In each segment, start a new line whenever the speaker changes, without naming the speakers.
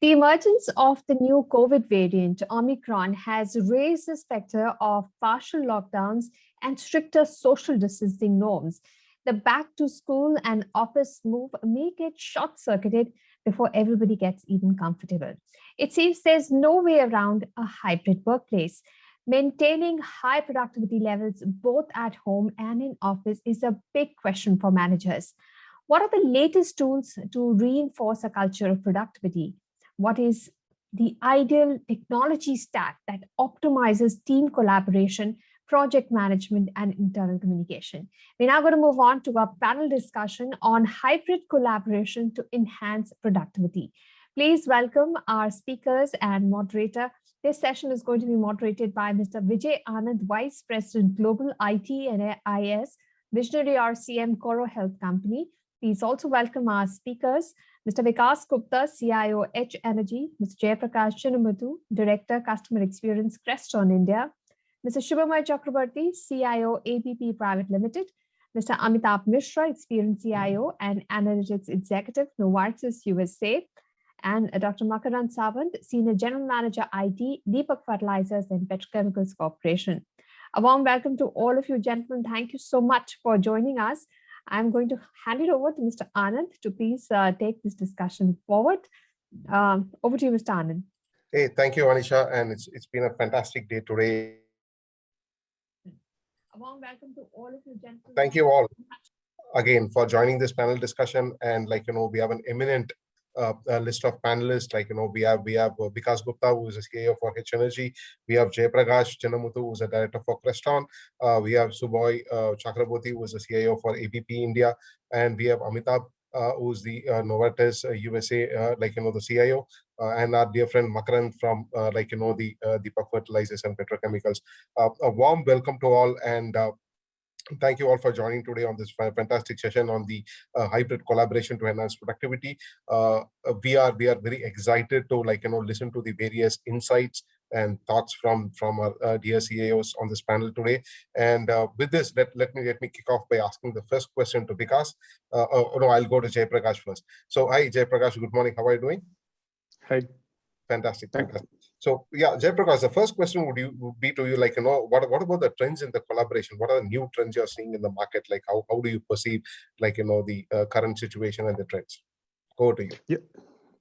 The emergence of the new COVID variant, Omicron, has raised the specter of partial lockdowns and stricter social distancing norms. The back to school and office move may get short circuited before everybody gets even comfortable. It seems there's no way around a hybrid workplace. Maintaining high productivity levels both at home and in office is a big question for managers. What are the latest tools to reinforce a culture of productivity? What is the ideal technology stack that optimizes team collaboration, project management, and internal communication? We're now going to move on to our panel discussion on hybrid collaboration to enhance productivity. Please welcome our speakers and moderator. This session is going to be moderated by Mr. Vijay Anand, Vice President, Global IT and IS, Visionary RCM, CorroHealth Company. Please also welcome our speakers, Mr. Vikas Gupta, CIO, H Energy, Mr. Jayaprakash Chinnamathu, Director, Customer Experience, Crestron India, Mr. Subhamoy Chakraborti, CIO, ABP Pvt Ltd, Mr. Amitabh Mishra, Experienced CIO and Analytics Executive, Novartis, USA, and Dr. Makarand Sawant, Senior General Manager, IT, Deepak Fertilisers and Petrochemicals Corporation. A warm welcome to all of you, gentlemen. Thank you so much for joining us. I'm going to hand it over to Mr. Anand to please take this discussion forward. Over to you, Mr. Anand.
Hey, thank you, Anisha, and it's been a fantastic day today.
A warm welcome to all of you, gentlemen.
Thank you all again for joining this panel discussion. And we have an eminent list of panelists. We have Vikas Gupta, who is a CIO for H Energy. We have Jayaprakash Chinnamathu, who is a director for Crestron. We have Subhamoy Chakraborti, who is a CIO for ABP India, and we have Amitabh, who is the Novartis USA, the CIO, and our dear friend Makarand from the Deepak Fertilisers and Petrochemicals. A warm welcome to all, and thank you all for joining today on this fantastic session on the hybrid collaboration to enhance productivity. We are very excited to listen to the various insights and thoughts from our dear CEOs on this panel today. And with this, let me kick off by asking the first question to Vikas. I'll go to Jayaprakash first. So hi, Jayaprakash. Good morning. How are you doing?
Hi.
Fantastic. So yeah, Jayaprakash, the first question would be to you, what about the trends in the collaboration? What are the new trends you're seeing in the market? How do you perceive, the current situation and the trends? Over to you.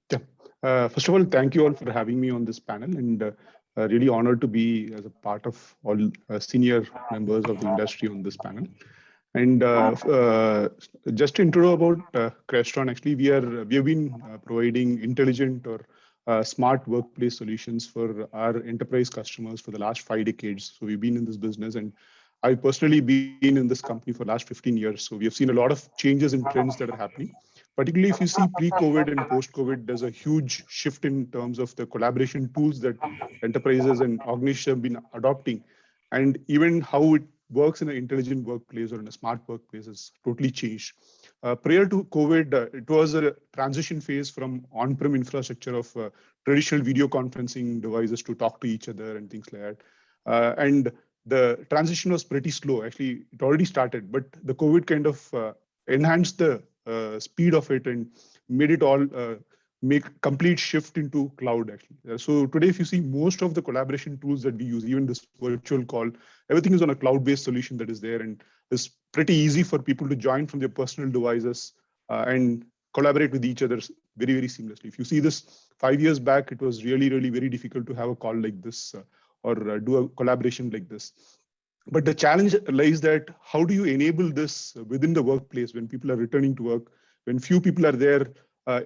Yeah. First of all, thank you all for having me on this panel, and really honored to be as a part of all senior members of the industry on this panel. And just to intro about Crestron, actually, we have been providing intelligent or smart workplace solutions for our enterprise customers for the last 5 decades. So we've been in this business, and I've personally been in this company for the last 15 years. So we have seen a lot of changes and trends that are happening. Particularly if you see pre-COVID and post-COVID, there's a huge shift in terms of the collaboration tools that enterprises and organizations have been adopting. And even how it works in an intelligent workplace or in a smart workplace has totally changed. Prior to COVID, it was a transition phase from on-prem infrastructure of traditional video conferencing devices to talk to each other and things like that. And the transition was pretty slow. Actually, it already started, but the COVID kind of enhanced the speed of it and made it all make complete shift into cloud actually. So today, if you see most of the collaboration tools that we use, even this virtual call, everything is on a cloud-based solution that is there, and it's pretty easy for people to join from their personal devices and collaborate with each other very, very seamlessly. If you see this 5 years back, it was really, really very difficult to have a call like this or do a collaboration like this. But the challenge lies that how do you enable this within the workplace when people are returning to work, when few people are there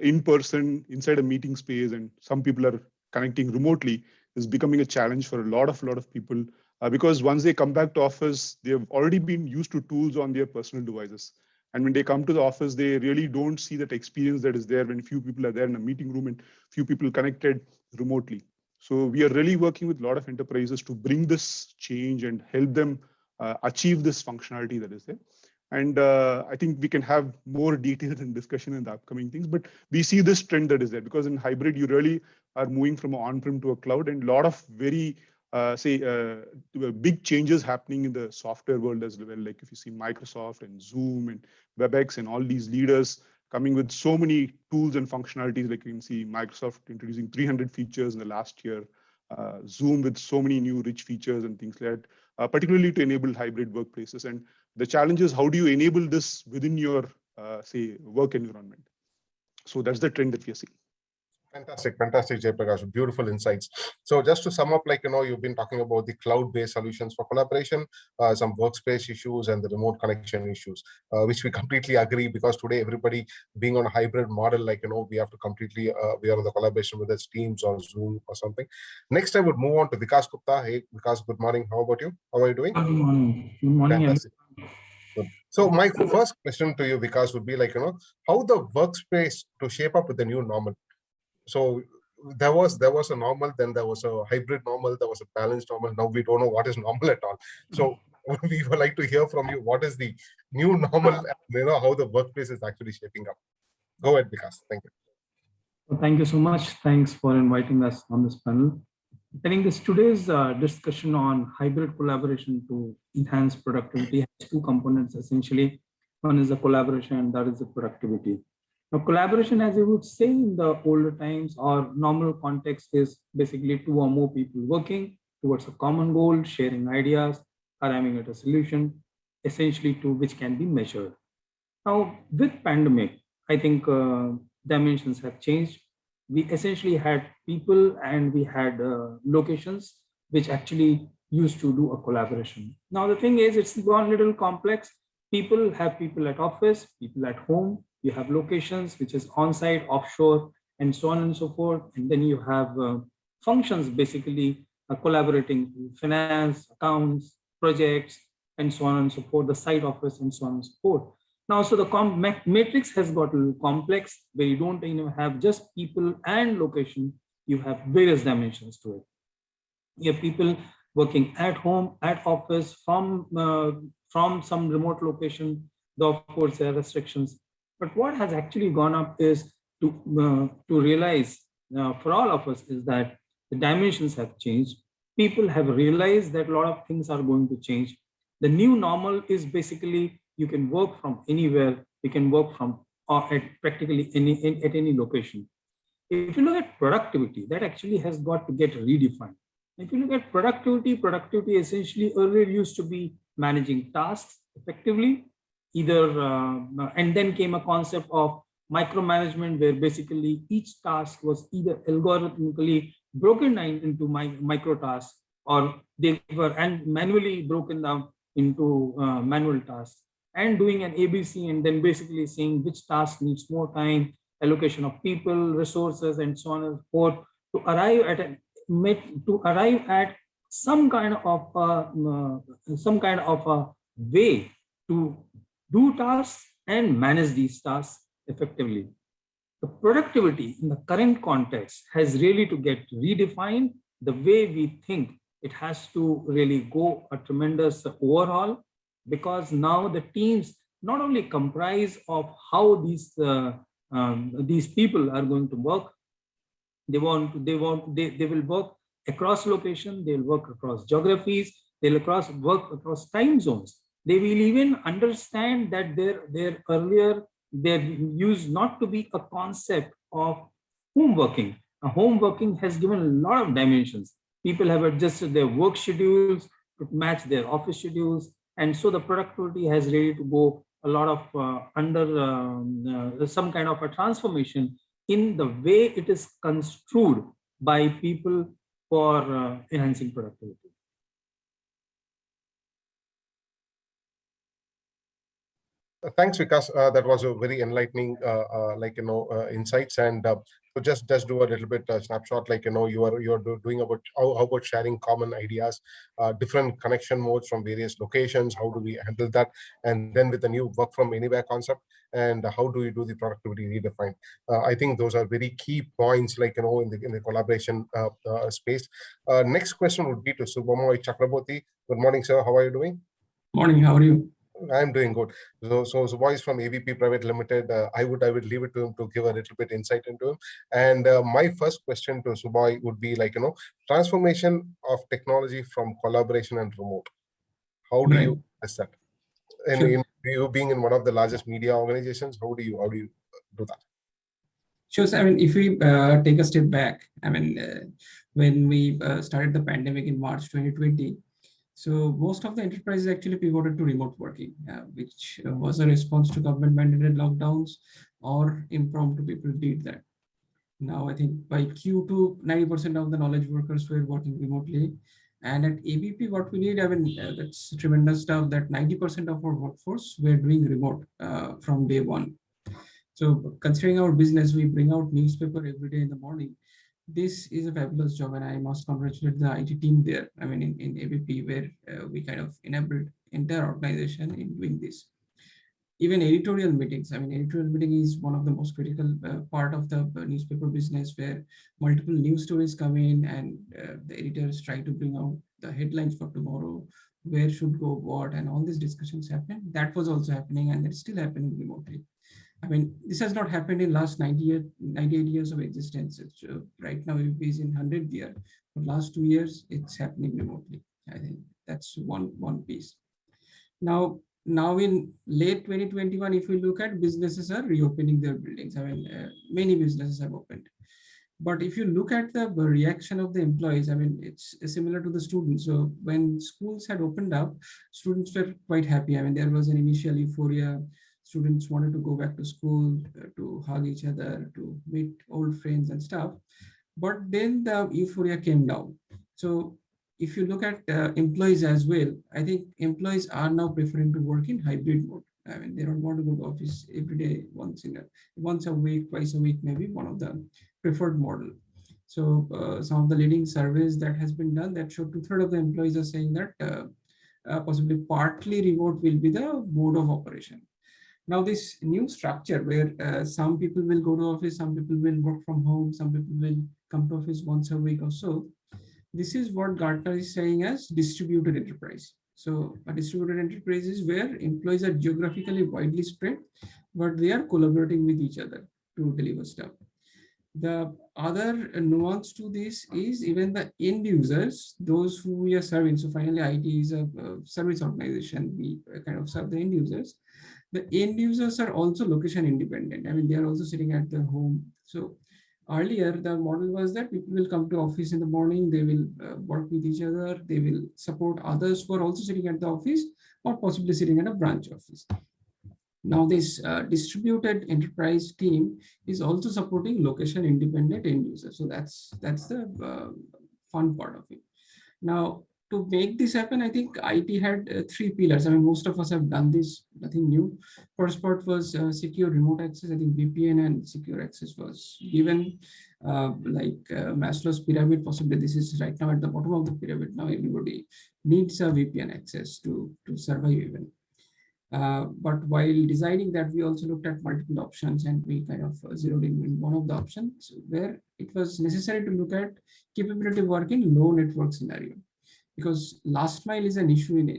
in person inside a meeting space and some people are connecting remotely is becoming a challenge for a lot of people because once they come back to office, they have already been used to tools on their personal devices. And when they come to the office, they really don't see that experience that is there when few people are there in a meeting room and few people connected remotely. So we are really working with a lot of enterprises to bring this change and help them achieve this functionality that is there. And I think we can have more details and discussion in the upcoming things, but we see this trend that is there because in hybrid, you really are moving from on-prem to a cloud and a lot of very, big changes happening in the software world as well. Like if you see Microsoft and Zoom and WebEx and all these leaders coming with so many tools and functionalities. Like you can see Microsoft introducing 300 features in the last year, Zoom with so many new rich features and things like that, particularly to enable hybrid workplaces. And the challenge is, how do you enable this within your, say, work environment? So that's the trend that we are seeing.
Fantastic, Jaiprakash. Beautiful insights. So just to sum up, you've been talking about the cloud-based solutions for collaboration, some workspace issues, and the remote connection issues, which we completely agree, because today everybody being on a hybrid model, we have to completely be on the collaboration, whether it's Teams or Zoom or something. Next, I would move on to Vikas Gupta. Hey, Vikas, good morning. How about you? How are you doing?
Good morning. Good morning.
Fantastic. Good. So my first question to you, Vikas, would be how the workspace to shape up with the new normal. So there was a normal, then there was a hybrid normal, there was a balanced normal. Now we don't know what is normal at all. So we would like to hear from you, what is the new normal, and, how the workplace is actually shaping up. Go ahead, Vikas. Thank you.
Well, thank you so much. Thanks for inviting us on this panel. I think today's discussion on hybrid collaboration to enhance productivity has two components essentially. One is the collaboration, and that is the productivity. Now, collaboration, as you would say in the older times or normal context, is basically two or more people working towards a common goal, sharing ideas, arriving at a solution, essentially to which can be measured. Now, with pandemic, I think dimensions have changed. We essentially had people and we had locations which actually used to do a collaboration. Now, the thing is, it's gone a little complex. People have people at office, people at home. You have locations, which is on-site, offshore, and so on and so forth. And then you have functions basically collaborating with finance, accounts, projects, and so on and so forth, the site office, and so on and so forth. Now, so the matrix has got a little complex, where you don't have just people and location, you have various dimensions to it. You have people working at home, at office, from some remote location, though of course there are restrictions. But what has actually gone up is to realize for all of us is that the dimensions have changed. People have realized that a lot of things are going to change. The new normal is basically you can work from anywhere. You can work from at practically any location. If you look at productivity, that actually has got to get redefined. If you look at productivity essentially earlier used to be managing tasks effectively, and then came a concept of micromanagement, where basically each task was either algorithmically broken into micro tasks, or they were manually broken down into manual tasks, and doing an ABC, and then basically saying which task needs more time, allocation of people, resources, and so on and so forth, to arrive at some kind of a way to do tasks and manage these tasks effectively. The productivity in the current context has really to get redefined. The way we think, it has to really go a tremendous overhaul, because now the teams not only comprise of how these people are going to work. They will work across location. They'll work across geographies. They'll work across time zones. They will even understand that there used not to be a concept of home working. Home working has given a lot of dimensions. People have adjusted their work schedules to match their office schedules. And so the productivity has really to go a lot of under some kind of a transformation in the way it is construed by people for enhancing productivity.
Thanks, Vikas. That was a very enlightening, insights. And so just do a little bit snapshot, you're doing about how about sharing common ideas, different connection modes from various locations. How do we handle that? And then with the new work from anywhere concept, and how do we do the productivity redefined? I think those are very key points, in the collaboration space. Next question would be to Subhamoy Chakraborti. Good morning, sir. How are you doing?
Morning. How are you?
I'm doing good. So Subhamoy from ABP Pvt Ltd. I would leave it to him to give a little bit insight into him. And my first question to Subhamoy would be transformation of technology from collaboration and remote. How do you assess that? And
Sure.
in you being in one of the largest media organizations, how do you do that.
Sure. So, I mean, if we take a step back, I mean, when we started the pandemic in March 2020, so most of the enterprises actually pivoted to remote working, which was a response to government mandated lockdowns or impromptu people did that. Now, I think by Q2, 90% of the knowledge workers were working remotely. And at ABP, what we need, I mean, that's tremendous stuff that 90% of our workforce were doing remote from day one. So considering our business, we bring out newspaper every day in the morning. This is a fabulous job, and I must congratulate the IT team there. I mean, in ABP, where we kind of enabled entire organization in doing this. Even editorial meetings. I mean, editorial meeting is one of the most critical part of the newspaper business, where multiple news stories come in and the editors try to bring out the headlines for tomorrow, where should go what, and all these discussions happen. That was also happening, and it's still happening remotely. I mean, this has not happened in last 98 years of existence. It's, right now, it is in 100th year. For last 2 years, it's happening remotely. I think that's one piece. Now in late 2021, if we look at, businesses are reopening their buildings. I mean, many businesses have opened. But if you look at the reaction of the employees, I mean, it's similar to the students. So when schools had opened up, students were quite happy. I mean, there was an initial euphoria. Students wanted to go back to school, to hug each other, to meet old friends and stuff. But then the euphoria came down. So if you look at employees as well, I think employees are now preferring to work in hybrid mode. I mean, they don't want to go to office every day, once a week, twice a week, maybe one of the preferred model. So some of the leading surveys that has been done that show 2/3 of the employees are saying that possibly partly remote will be the mode of operation. Now, this new structure where some people will go to office, some people will work from home, some people will come to office once a week or so. This is what Gartner is saying as distributed enterprise. So a distributed enterprise is where employees are geographically widely spread, but they are collaborating with each other to deliver stuff. The other nuance to this is even the end users, those who we are serving. So finally, IT is a service organization. We kind of serve the end users. The end users are also location independent. I mean, they are also sitting at their home. So earlier, the model was that people will come to office in the morning, they will work with each other, they will support others who are also sitting at the office or possibly sitting at a branch office. Now, this distributed enterprise team is also supporting location independent end users. So that's the fun part of it. Now, to make this happen, I think IT had 3 pillars. I mean, most of us have done this, nothing new. First part was secure remote access. I think VPN and secure access was given, like Maslow's pyramid. Possibly this is right now at the bottom of the pyramid. Now everybody needs a VPN access to survive even. But while designing that, we also looked at multiple options, and we kind of zeroed in one of the options where it was necessary to look at capability work in low network scenario. Because last mile is an issue in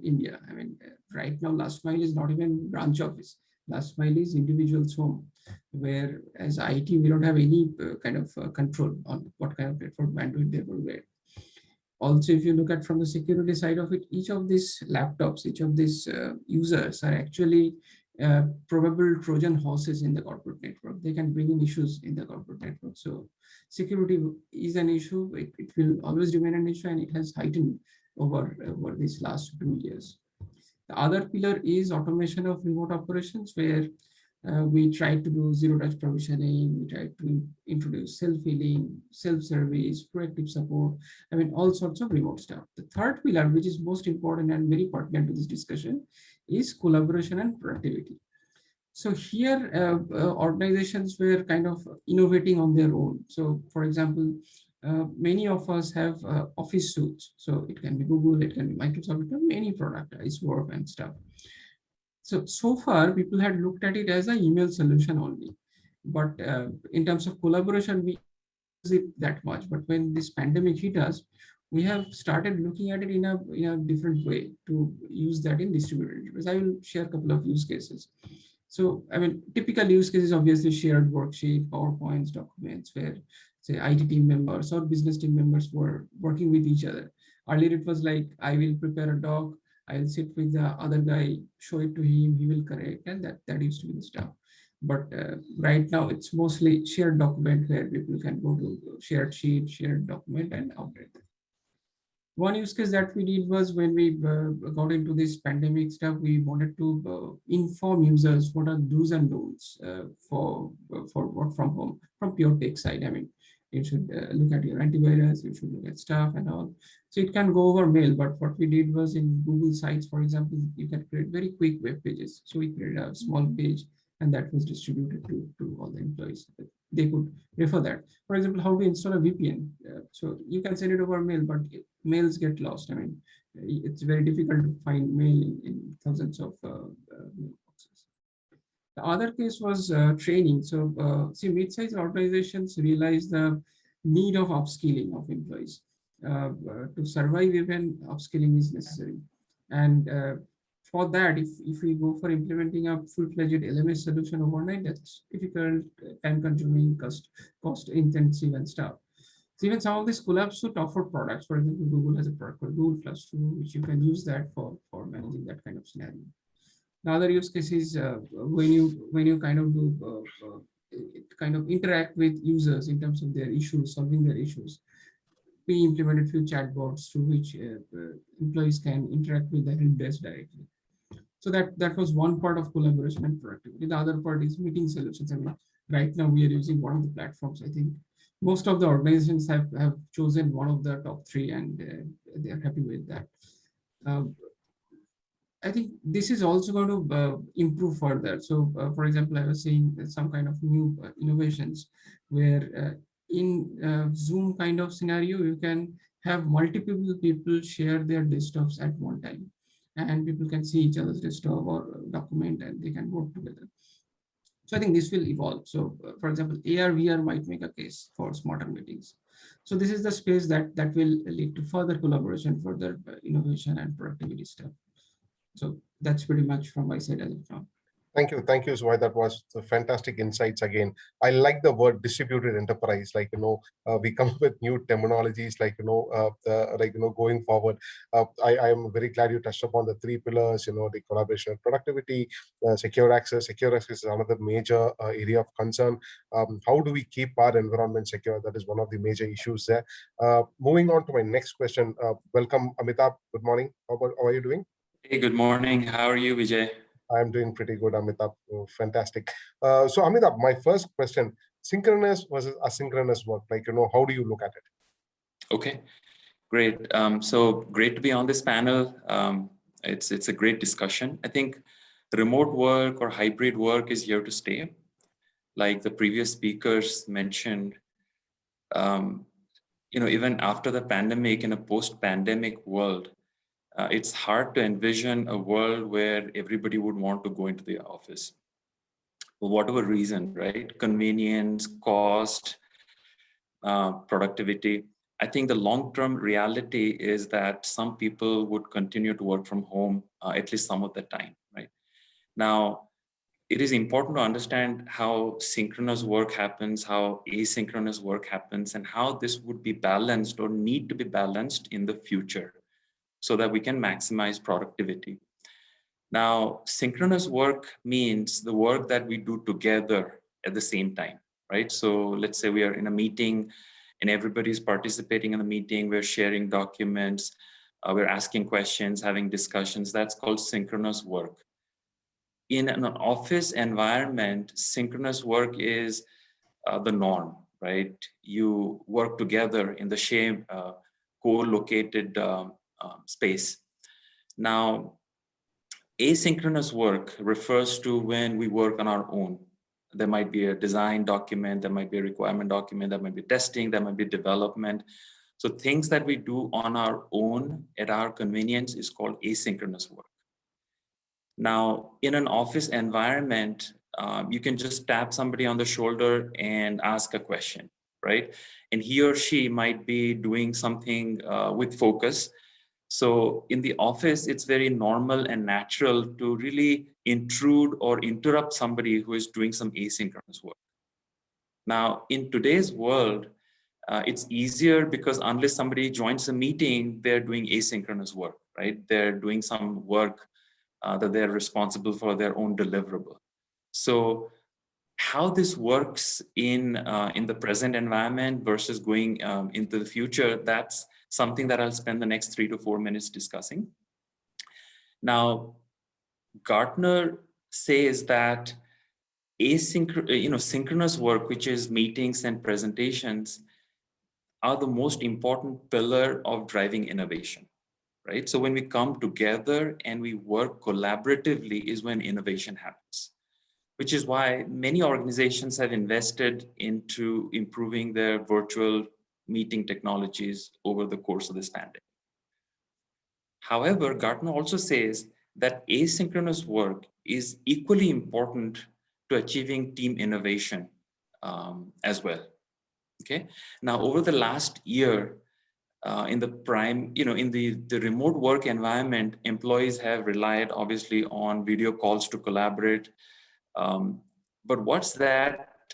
India. I mean, right now, last mile is not even branch office. Last mile is individual's home, where as IT, we don't have any kind of control on what kind of network bandwidth they will get. Also, if you look at from the security side of it, each of these laptops, each of these users are actually probable Trojan horses in the corporate network. They can bring in issues in the corporate network. So security is an issue. It will always remain an issue, and it has heightened over these last 2 years. The other pillar is automation of remote operations, where we try to do zero-touch provisioning, we try to introduce self-healing, self-service, proactive support, I mean, all sorts of remote stuff. The third pillar, which is most important and very pertinent to this discussion, is collaboration and productivity. So here, organizations were kind of innovating on their own. So for example, many of us have office suites. So it can be Google, it can be Microsoft, it can be any product, Icework and stuff. So far, people had looked at it as an email solution only. But in terms of collaboration, we use it that much. But when this pandemic hit us, we have started looking at it in a different way to use that in distributed enterprise. I will share a couple of use cases. So, I mean, typical use cases, obviously shared worksheet, PowerPoints, documents, where say IT team members or business team members were working with each other. Earlier, it was like, I will prepare a doc, I'll sit with the other guy, show it to him, he will correct, and that used to be the stuff. But right now, it's mostly shared document where people can go to shared sheet, shared document, and operate it. One use case that we did was when we got into this pandemic stuff, we wanted to inform users what are do's and don'ts for work from home from pure tech side. I mean, you should look at your antivirus, you should look at stuff and all. So it can go over mail, but what we did was in Google Sites, for example, you can create very quick web pages. So we created a small page and that was distributed to all the employees. They could refer that. For example, how to install a VPN. So you can send it over mail, but mails get lost. I mean, it's very difficult to find mail in thousands of mailboxes. The other case was training. So see, mid-sized organizations realize the need of upskilling of employees. To survive, even upskilling is necessary. And for that, if we go for implementing a full-fledged LMS solution overnight, that's difficult, time-consuming, cost-intensive, and stuff. So even some of these collapse to offer products. For example, Google has a product called Google Classroom, which you can use that for managing that kind of scenario. The other use case is when you kind of do kind of interact with users in terms of their issues, solving their issues. We implemented few chatbots through which employees can interact with the help desk directly. So that was one part of collaboration and productivity. The other part is meeting solutions. I mean, right now we are using one of the platforms. I think most of the organizations have chosen one of the top three, and they are happy with that. I think this is also going to improve further. So, for example, I was seeing some kind of new innovations where in Zoom kind of scenario, you can have multiple people share their desktops at one time, and people can see each other's desktop or document, and they can work together. So I think this will evolve. So, for example, AR, VR might make a case for smarter meetings. So this is the space that will lead to further collaboration, further innovation and productivity stuff. So that's pretty much from my side as of now.
Thank you, Subhamoy. That was fantastic insights again. I like the word distributed enterprise. Like, we come up with new terminologies. Like, going forward. I am very glad you touched upon the three pillars. The collaboration and productivity, secure access. Secure access is another major area of concern. How do we keep our environment secure? That is one of the major issues there. Moving on to my next question. Welcome, Amitabh. Good morning. How are you doing?
Hey, good morning. How are you, Vijay?
I'm doing pretty good, Amitabh. Fantastic. So, Amitabh, my first question: synchronous versus asynchronous work. Like, how do you look at it?
Okay, great. So great to be on this panel. It's a great discussion. I think remote work or hybrid work is here to stay. Like the previous speakers mentioned, even after the pandemic, in a post-pandemic world, it's hard to envision a world where everybody would want to go into the office for whatever reason, right? Convenience, cost, productivity. I think the long-term reality is that some people would continue to work from home at least some of the time, right? Now, it is important to understand how synchronous work happens, how asynchronous work happens, and how this would be balanced or need to be balanced in the future, so that we can maximize productivity. Now, synchronous work means the work that we do together at the same time, right? So let's say we are in a meeting and everybody's participating in the meeting, we're sharing documents, we're asking questions, having discussions. That's called synchronous work. In an office environment, synchronous work is the norm, right? You work together in the same co-located space. Now, asynchronous work refers to when we work on our own. There might be a design document, there might be a requirement document, there might be testing, there might be development. So things that we do on our own at our convenience is called asynchronous work. Now, in an office environment, you can just tap somebody on the shoulder and ask a question, right? And he or she might be doing something with focus. So in the office, it's very normal and natural to really intrude or interrupt somebody who is doing some asynchronous work. Now, in today's world, it's easier because unless somebody joins a meeting, they're doing asynchronous work, right? They're doing some work that they're responsible for their own deliverable. So how this works in the present environment versus going into the future, that's something that I'll spend the next 3 to 4 minutes discussing. Now, Gartner says that synchronous work, which is meetings and presentations, are the most important pillar of driving innovation, right? So when we come together and we work collaboratively is when innovation happens, which is why many organizations have invested into improving their virtual meeting technologies over the course of this pandemic. However, Gartner also says that asynchronous work is equally important to achieving team innovation as well. Okay. Now, over the last year, in the remote work environment, employees have relied obviously on video calls to collaborate. But what's that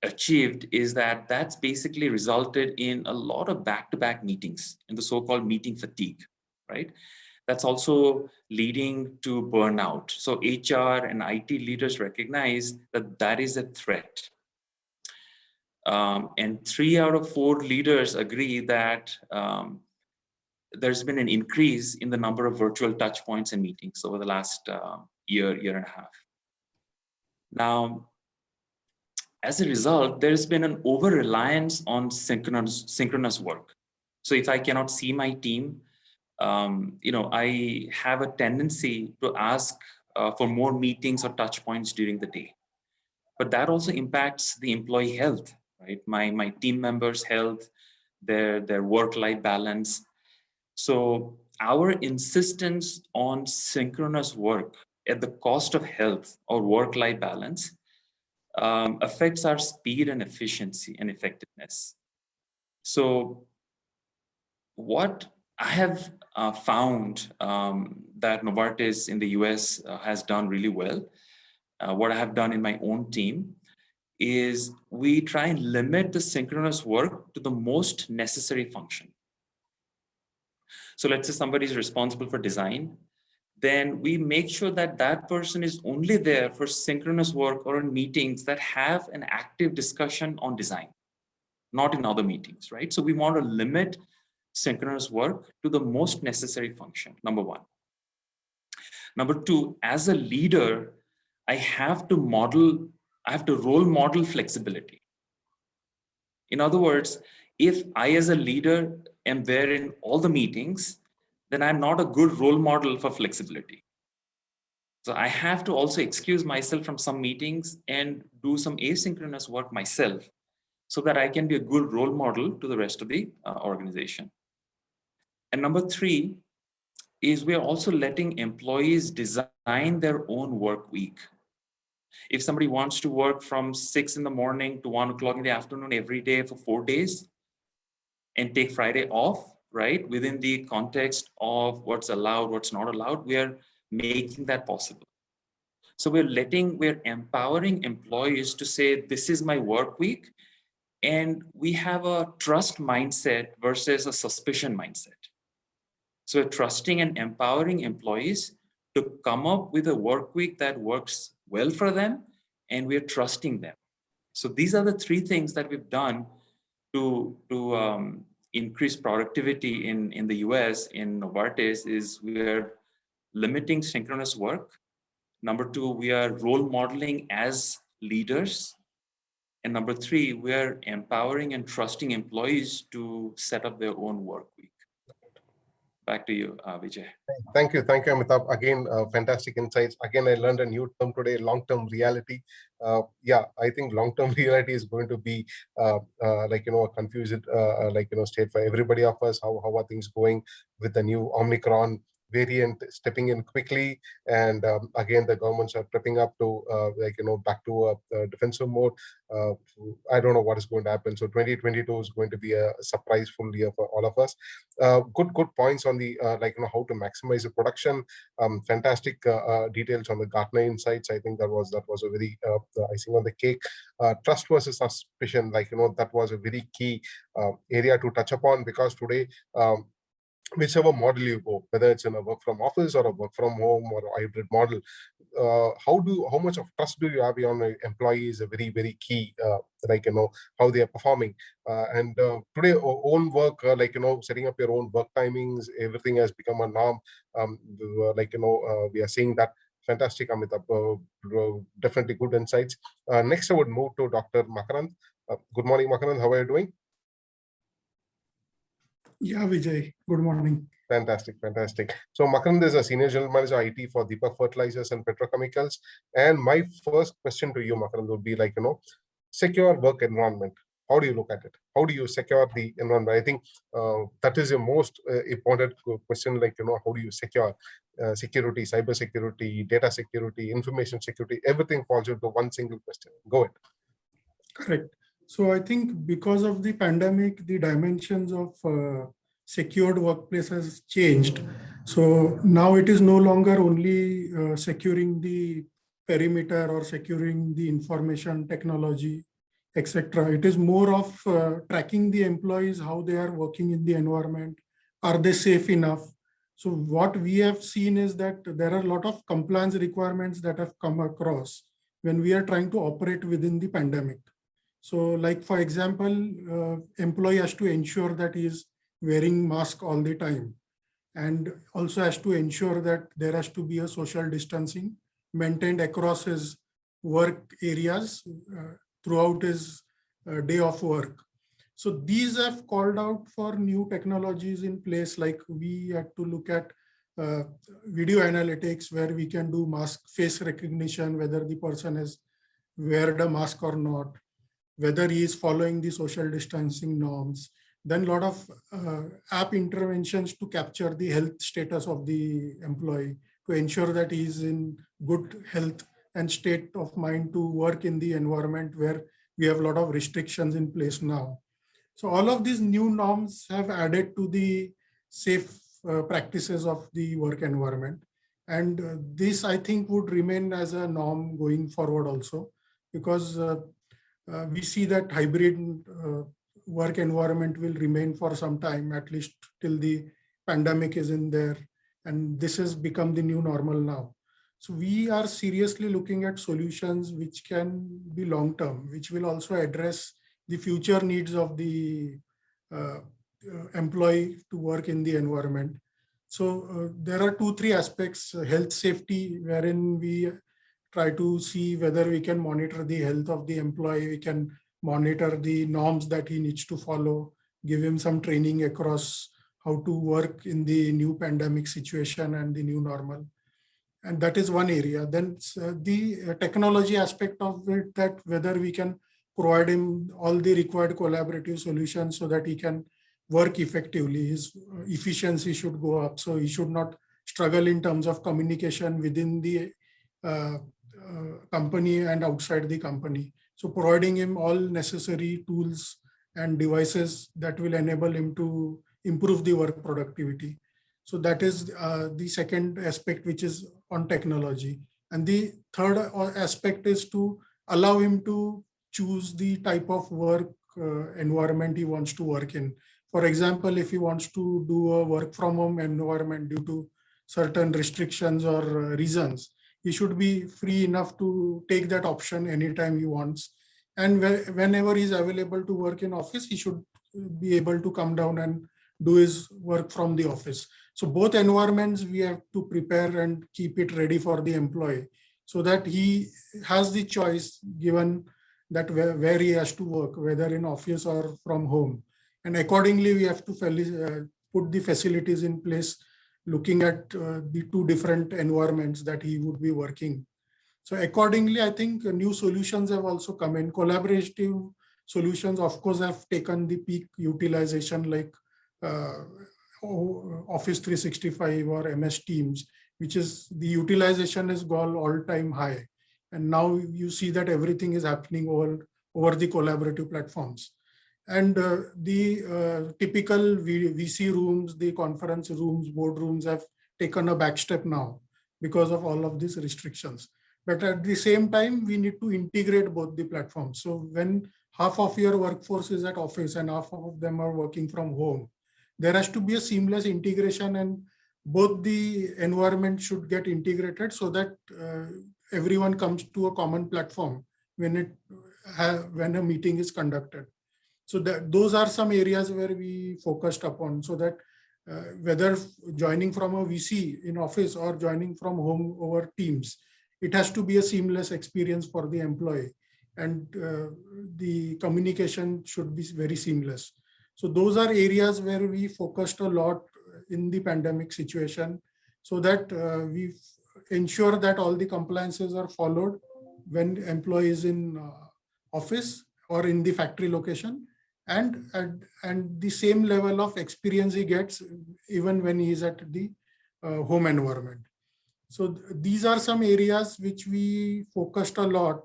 achieved is that that's basically resulted in a lot of back-to-back meetings and the so-called meeting fatigue, right? That's also leading to burnout. So HR and IT leaders recognize that that is a threat. And 3 out of 4 leaders agree that there's been an increase in the number of virtual touch points and meetings over the last year and a half. Now, as a result, there's been an over-reliance on synchronous work. So if I cannot see my team, I have a tendency to ask for more meetings or touch points during the day. But that also impacts the employee health, right? My team members' health, their work-life balance. So our insistence on synchronous work at the cost of health or work-life balance affects our speed and efficiency and effectiveness. So what I have found that Novartis in the US has done really well, what I have done in my own team, is we try and limit the synchronous work to the most necessary function. So let's say somebody is responsible for design, then we make sure that that person is only there for synchronous work or in meetings that have an active discussion on design, not in other meetings, right? So we want to limit synchronous work to the most necessary function, number one. Number two, as a leader, I have to role model flexibility. In other words, if I as a leader am there in all the meetings, then I'm not a good role model for flexibility. So I have to also excuse myself from some meetings and do some asynchronous work myself so that I can be a good role model to the rest of the organization. And number three is we're also letting employees design their own work week. If somebody wants to work from 6 in the morning to 1 o'clock in the afternoon every day for 4 days and take Friday off, right, within the context of what's allowed, what's not allowed, we are making that possible. So we're empowering employees to say, this is my work week, and we have a trust mindset versus a suspicion mindset. So we're trusting and empowering employees to come up with a work week that works well for them, and we're trusting them. So these are the 3 things that we've done to increase productivity in the US, in Novartis, is we are limiting synchronous work. Number 2, we are role modeling as leaders. And number 3, we are empowering and trusting employees to set up their own work week. Back to you, Vijay.
Thank you, Amitabh. Again, fantastic insights. Again, I learned a new term today: long-term reality. Yeah, I think long-term reality is going to be a confused state for everybody of us. How are things going with the new Omicron variant stepping in quickly, and again the governments are prepping up to back to a defensive mode. I don't know what is going to happen. So 2022 is going to be a surpriseful year for all of us. Good points on the how to maximize the production. Fantastic details on the Gartner insights. I think that was a very icing on the cake. Trust versus suspicion, that was a very key area to touch upon, because today whichever model you go, whether it's in a work from office or a work from home or a hybrid model, how much of trust do you have on your employees is a very, very key, how they are performing. And today, own work, setting up your own work timings, everything has become a norm. We are seeing that. Fantastic, Amitabh. Definitely good insights. Next, I would move to Dr. Makarand. Good morning, Makarand. How are you doing?
Yeah, Vijay. Good morning.
Fantastic, fantastic. So Makarand is a Senior General Manager IT for Deepak Fertilisers and Petrochemicals. And my first question to you, Makarand, would be secure work environment. How do you look at it? How do you secure the environment? I think that is the most important question, how do you secure security, cyber security, data security, information security, everything falls into one single question. Go ahead.
Correct. So I think because of the pandemic, the dimensions of secured workplace has changed. So now it is no longer only securing the perimeter or securing the information technology, etc. It is more of tracking the employees, how they are working in the environment. Are they safe enough? So what we have seen is that there are a lot of compliance requirements that have come across when we are trying to operate within the pandemic. So like, for example, employee has to ensure that he is wearing mask all the time, and also has to ensure that there has to be a social distancing maintained across his work areas throughout his day of work. So these have called out for new technologies in place, like we had to look at video analytics, where we can do mask face recognition, whether the person has wear a mask or not, whether he is following the social distancing norms. Then a lot of app interventions to capture the health status of the employee, to ensure that he is in good health and state of mind to work in the environment where we have a lot of restrictions in place now. So all of these new norms have added to the safe practices of the work environment. And this, I think, would remain as a norm going forward also, because we see that hybrid work environment will remain for some time, at least till the pandemic is in there. And this has become the new normal now. So we are seriously looking at solutions which can be long-term, which will also address the future needs of the employee to work in the environment. So there are 2-3 aspects: health safety, wherein we try to see whether we can monitor the health of the employee, we can monitor the norms that he needs to follow, give him some training across how to work in the new pandemic situation and the new normal. And that is one area. Then the technology aspect of it, that whether we can provide him all the required collaborative solutions so that he can work effectively. His efficiency should go up. So he should not struggle in terms of communication within the company and outside the company. So providing him all necessary tools and devices that will enable him to improve the work productivity. So that is the second aspect, which is on technology. And the third aspect is to allow him to choose the type of work environment he wants to work in. For example, if he wants to do a work from home environment due to certain restrictions or reasons, he should be free enough to take that option anytime he wants. And whenever he's available to work in office, he should be able to come down and do his work from the office. So both environments we have to prepare and keep it ready for the employee, so that he has the choice given that where he has to work, whether in office or from home. And accordingly, we have to put the facilities in place, looking at the 2 different environments that he would be working. So accordingly, I think new solutions have also come in. Collaborative solutions, of course, have taken the peak utilization, like Office 365 or MS Teams, which is the utilization has gone all-time high. And now you see that everything is happening over the collaborative platforms. And the typical VC rooms, the conference rooms, boardrooms have taken a back step now because of all of these restrictions. But at the same time, we need to integrate both the platforms. So when half of your workforce is at office and half of them are working from home, there has to be a seamless integration, and both the environment should get integrated so that everyone comes to a common platform when a meeting is conducted. So those are some areas where we focused upon, so that whether joining from a VC in office or joining from home over Teams, it has to be a seamless experience for the employee, and the communication should be very seamless. So those are areas where we focused a lot in the pandemic situation, so that we ensure that all the compliances are followed when employee is in office or in the factory location, and the same level of experience he gets even when he is at the home environment. So these are some areas which we focused a lot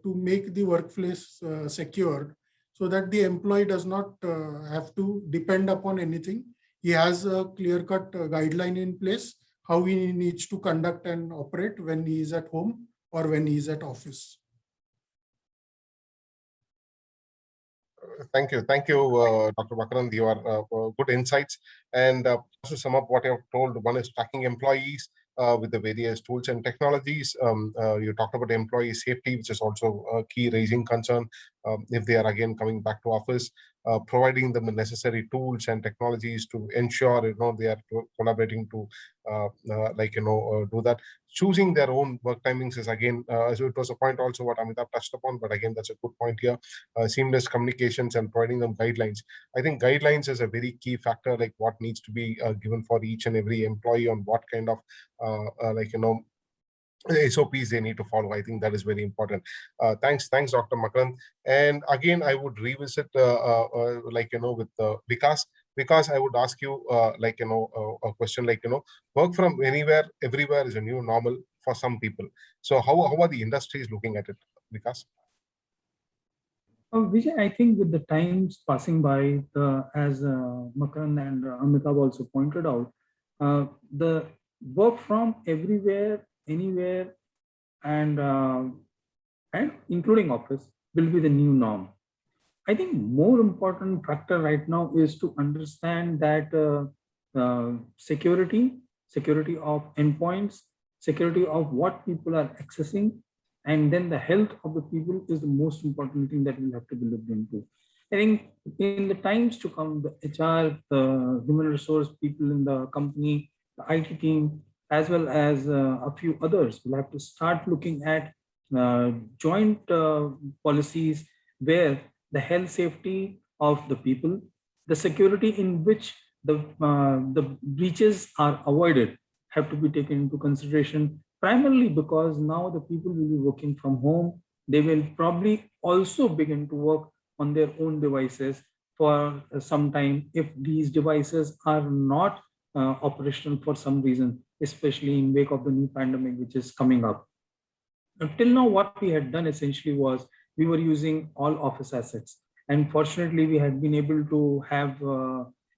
to make the workplace secured, so that the employee does not have to depend upon anything. He has a clear-cut guideline in place how he needs to conduct and operate when he is at home or when he is at office.
Thank you, Dr. Makarand. You are good insights. And to sum up what you have told, one is tracking employees with the various tools and technologies. You talked about employee safety, which is also a key raising concern if they are again coming back to office. Providing them the necessary tools and technologies to ensure they are collaborating to do that. Choosing their own work timings is again, so it was a point also what Amitabh touched upon, but again that's a good point here. Seamless communications and providing them guidelines. I think guidelines is a very key factor, like what needs to be given for each and every employee on what kind of SOPs they need to follow. I think that is very important. Thanks, Dr. Makarand. And again, I would revisit, with Vikas. Vikas, I would ask you, a question work from anywhere, everywhere is a new normal for some people. So how are the industries looking at it, Vikas?
Vijay, I think with the times passing by, as Makarand and Amitabh also pointed out, the work from everywhere, anywhere, and including office will be the new norm. I think more important factor right now is to understand that security of endpoints, security of what people are accessing, and then the health of the people is the most important thing that we have to be looked into. I think in the times to come, the HR, the human resource people in the company, the IT team, as well as a few others will have to start looking at joint policies where the health safety of the people, the security in which the breaches are avoided have to be taken into consideration, primarily because now the people will be working from home. They will probably also begin to work on their own devices for some time if these devices are not operational for some reason, especially in wake of the new pandemic which is coming up. Until now, what we had done essentially was we were using all office assets. And fortunately, we had been able to have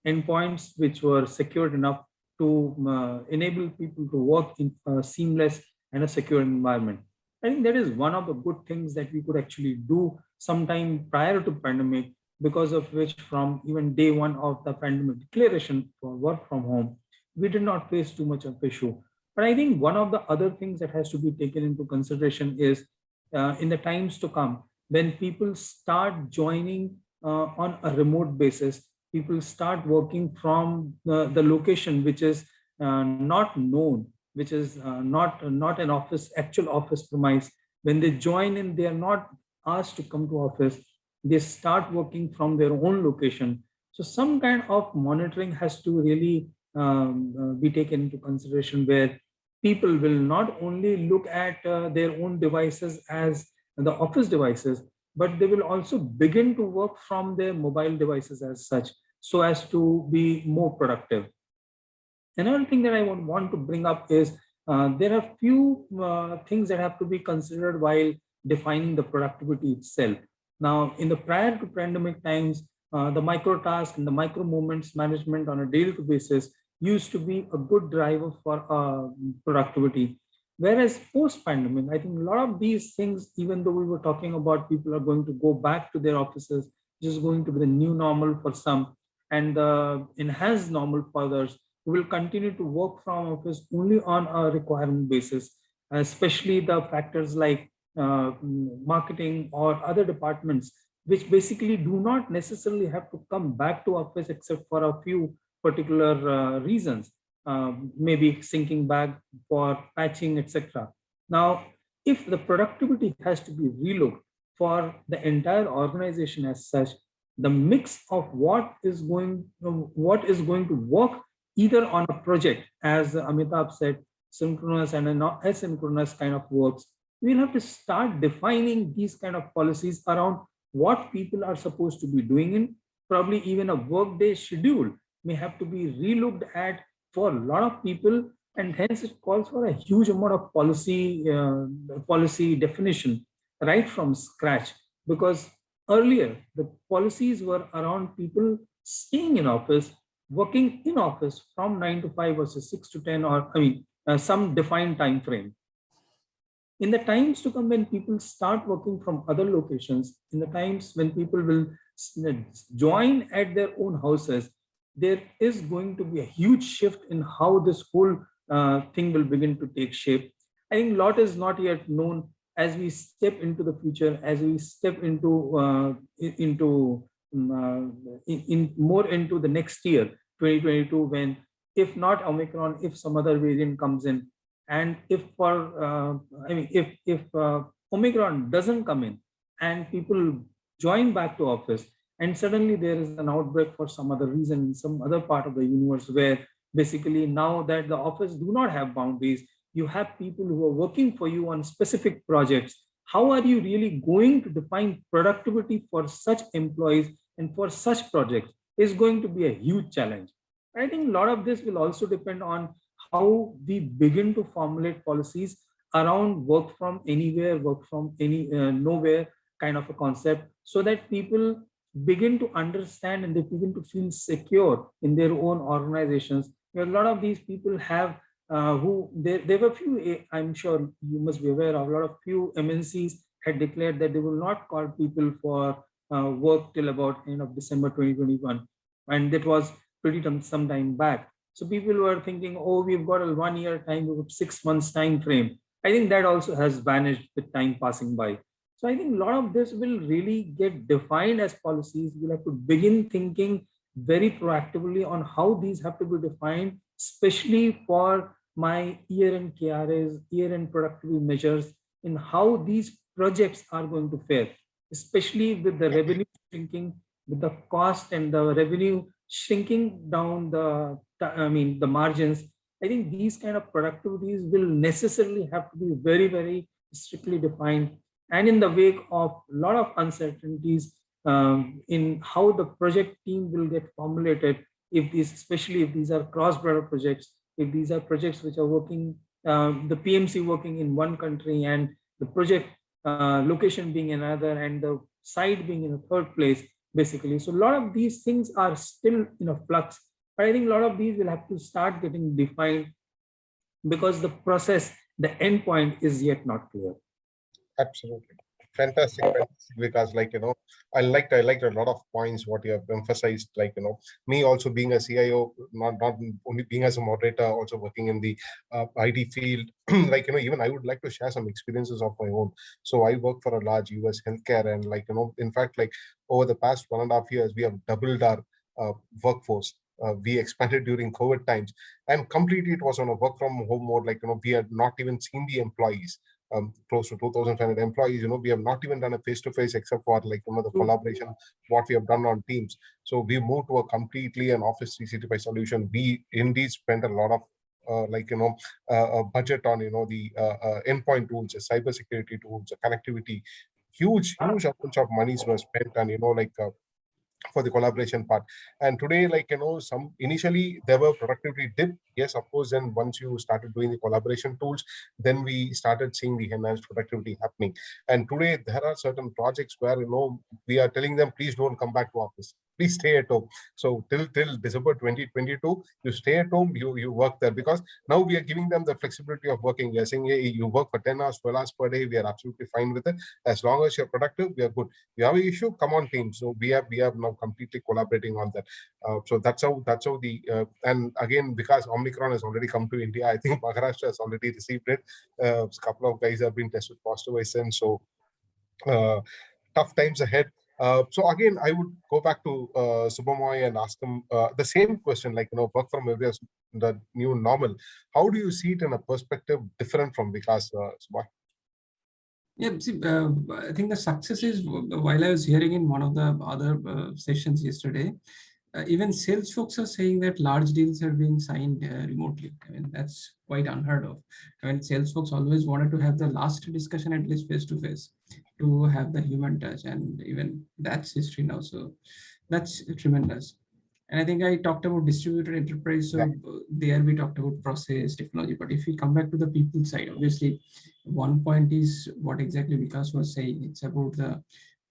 endpoints which were secured enough to enable people to work in a seamless and a secure environment. I think that is one of the good things that we could actually do sometime prior to pandemic, because of which from even day one of the pandemic declaration for work from home, we did not face too much of issue. But I think one of the other things that has to be taken into consideration is in the times to come, when people start joining on a remote basis, people start working from the location which is not known, which is not an office, actual office premise. When they join in, they are not asked to come to office. They start working from their own location. So some kind of monitoring has to really be taken into consideration, where people will not only look at their own devices as the office devices, but they will also begin to work from their mobile devices as such, so as to be more productive. Another thing that I would want to bring up is there are few things that have to be considered while defining the productivity itself. Now, in the prior to pandemic times, the micro task and the micro movements management on a daily basis used to be a good driver for productivity. Whereas post-pandemic, I think a lot of these things, even though we were talking about people are going to go back to their offices, just going to be the new normal for some, and the enhanced normal fathers who will continue to work from office only on a requirement basis, especially the factors like marketing or other departments, which basically do not necessarily have to come back to office except for a few particular reasons, maybe syncing back for patching, etc. Now, if the productivity has to be relooked for the entire organization as such, the mix of what is going to work either on a project, as Amitabh said, synchronous and asynchronous kind of works, we'll have to start defining these kind of policies around what people are supposed to be doing in. Probably even a workday schedule may have to be relooked at for a lot of people, and hence it calls for a huge amount of policy definition right from scratch, because earlier the policies were around people staying in office, working in office from 9 to 5 versus 6 to 10, or some defined time frame. In the times to come, when people start working from other locations, in the times when people will join at their own houses, there is going to be a huge shift in how this whole thing will begin to take shape. I think a lot is not yet known. As we step into the future, as we step into more into the next year, 2022, when if not Omicron, if some other variant comes in, and if Omicron doesn't come in and people join back to office, and suddenly there is an outbreak for some other reason in some other part of the universe, where basically now that the office do not have boundaries, you have people who are working for you on specific projects. How are you really going to define productivity for such employees and for such projects is going to be a huge challenge. I think a lot of this will also depend on how we begin to formulate policies around work from anywhere, work from nowhere kind of a concept, so that people begin to understand and they begin to feel secure in their own organizations. A lot of these people have there were few, I'm sure you must be aware of, a lot of few MNCs had declared that they will not call people for work till about end of December 2021, and that was pretty some time back. So people were thinking, oh, we've got a 1 year time, we've got 6 months time frame. I think that also has vanished with time passing by. So I think a lot of this will really get defined as policies. We'll have to begin thinking very proactively on how these have to be defined, especially for my year-end KRAs, year-end productivity measures, in how these projects are going to fare, especially with the revenue shrinking, with the cost and the revenue shrinking down the margins. I think these kind of productivities will necessarily have to be very, very strictly defined. And in the wake of a lot of uncertainties in how the project team will get formulated, especially if these are cross-border projects, if these are projects which are working, the PMC working in one country and the project location being another and the site being in a third place, basically. So a lot of these things are still in a flux, but I think a lot of these will have to start getting defined, because the process, the end point is yet not clear.
Absolutely. Fantastic, because I liked a lot of points what you have emphasized, me also being a CIO, not only being as a moderator, also working in the IT field, even I would like to share some experiences of my own. So I work for a large US healthcare, and in fact, over the past 1.5 years, we have doubled our workforce. We expanded during COVID times, and completely it was on a work from home mode. We had not even seen the employees. Close to 2,500 employees, we have not even done a face-to-face except for the collaboration, what we have done on Teams. So we moved to a completely an Office 365 solution. We indeed spent a lot of budget on the endpoint tools, the cybersecurity tools, the connectivity. Huge amounts of monies were spent, and for the collaboration part. And today, some initially there were productivity dip. Yes, of course, then once you started doing the collaboration tools, then we started seeing the enhanced productivity happening. And today there are certain projects where we are telling them, please don't come back to office. please stay at home. So till December 2022, you stay at home, you work there, because now we are giving them the flexibility of working. We are saying, hey, you work for 10 hours, 12 hours per day, we are absolutely fine with it. As long as you're productive, we are good. You have an issue, come on team. So we have now completely collaborating on that. So that's how the and again, because Omicron has already come to India, I think Maharashtra has already received it. A couple of guys have been tested positive since. So tough times ahead. So again, I would go back to Subhamoy and ask him the same question, like, work from everywhere, the new normal. How do you see it in a perspective different from Vikas, Subhamoy?
Yeah, see, I think the success is, while I was hearing in one of the other sessions yesterday, even sales folks are saying that large deals are being signed remotely. I mean, that's quite unheard of. I mean, sales folks always wanted to have the last discussion at least face to face, to have the human touch, and even that's history now. So that's tremendous. And I think I talked about distributed enterprise. So there we talked about process, technology. But if we come back to the people side, obviously, one point is what exactly Vikas was saying. It's about the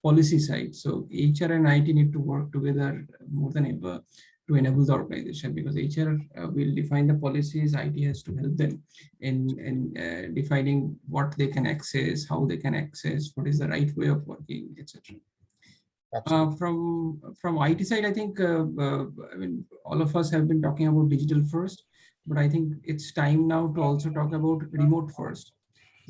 policy side. So HR and IT need to work together more than ever to enable the organization, because HR will define the policies, IT has to help them in defining what they can access, how they can access, what is the right way of working, etc. From IT side, I think I mean, all of us have been talking about digital first, but I think it's time now to also talk about remote first.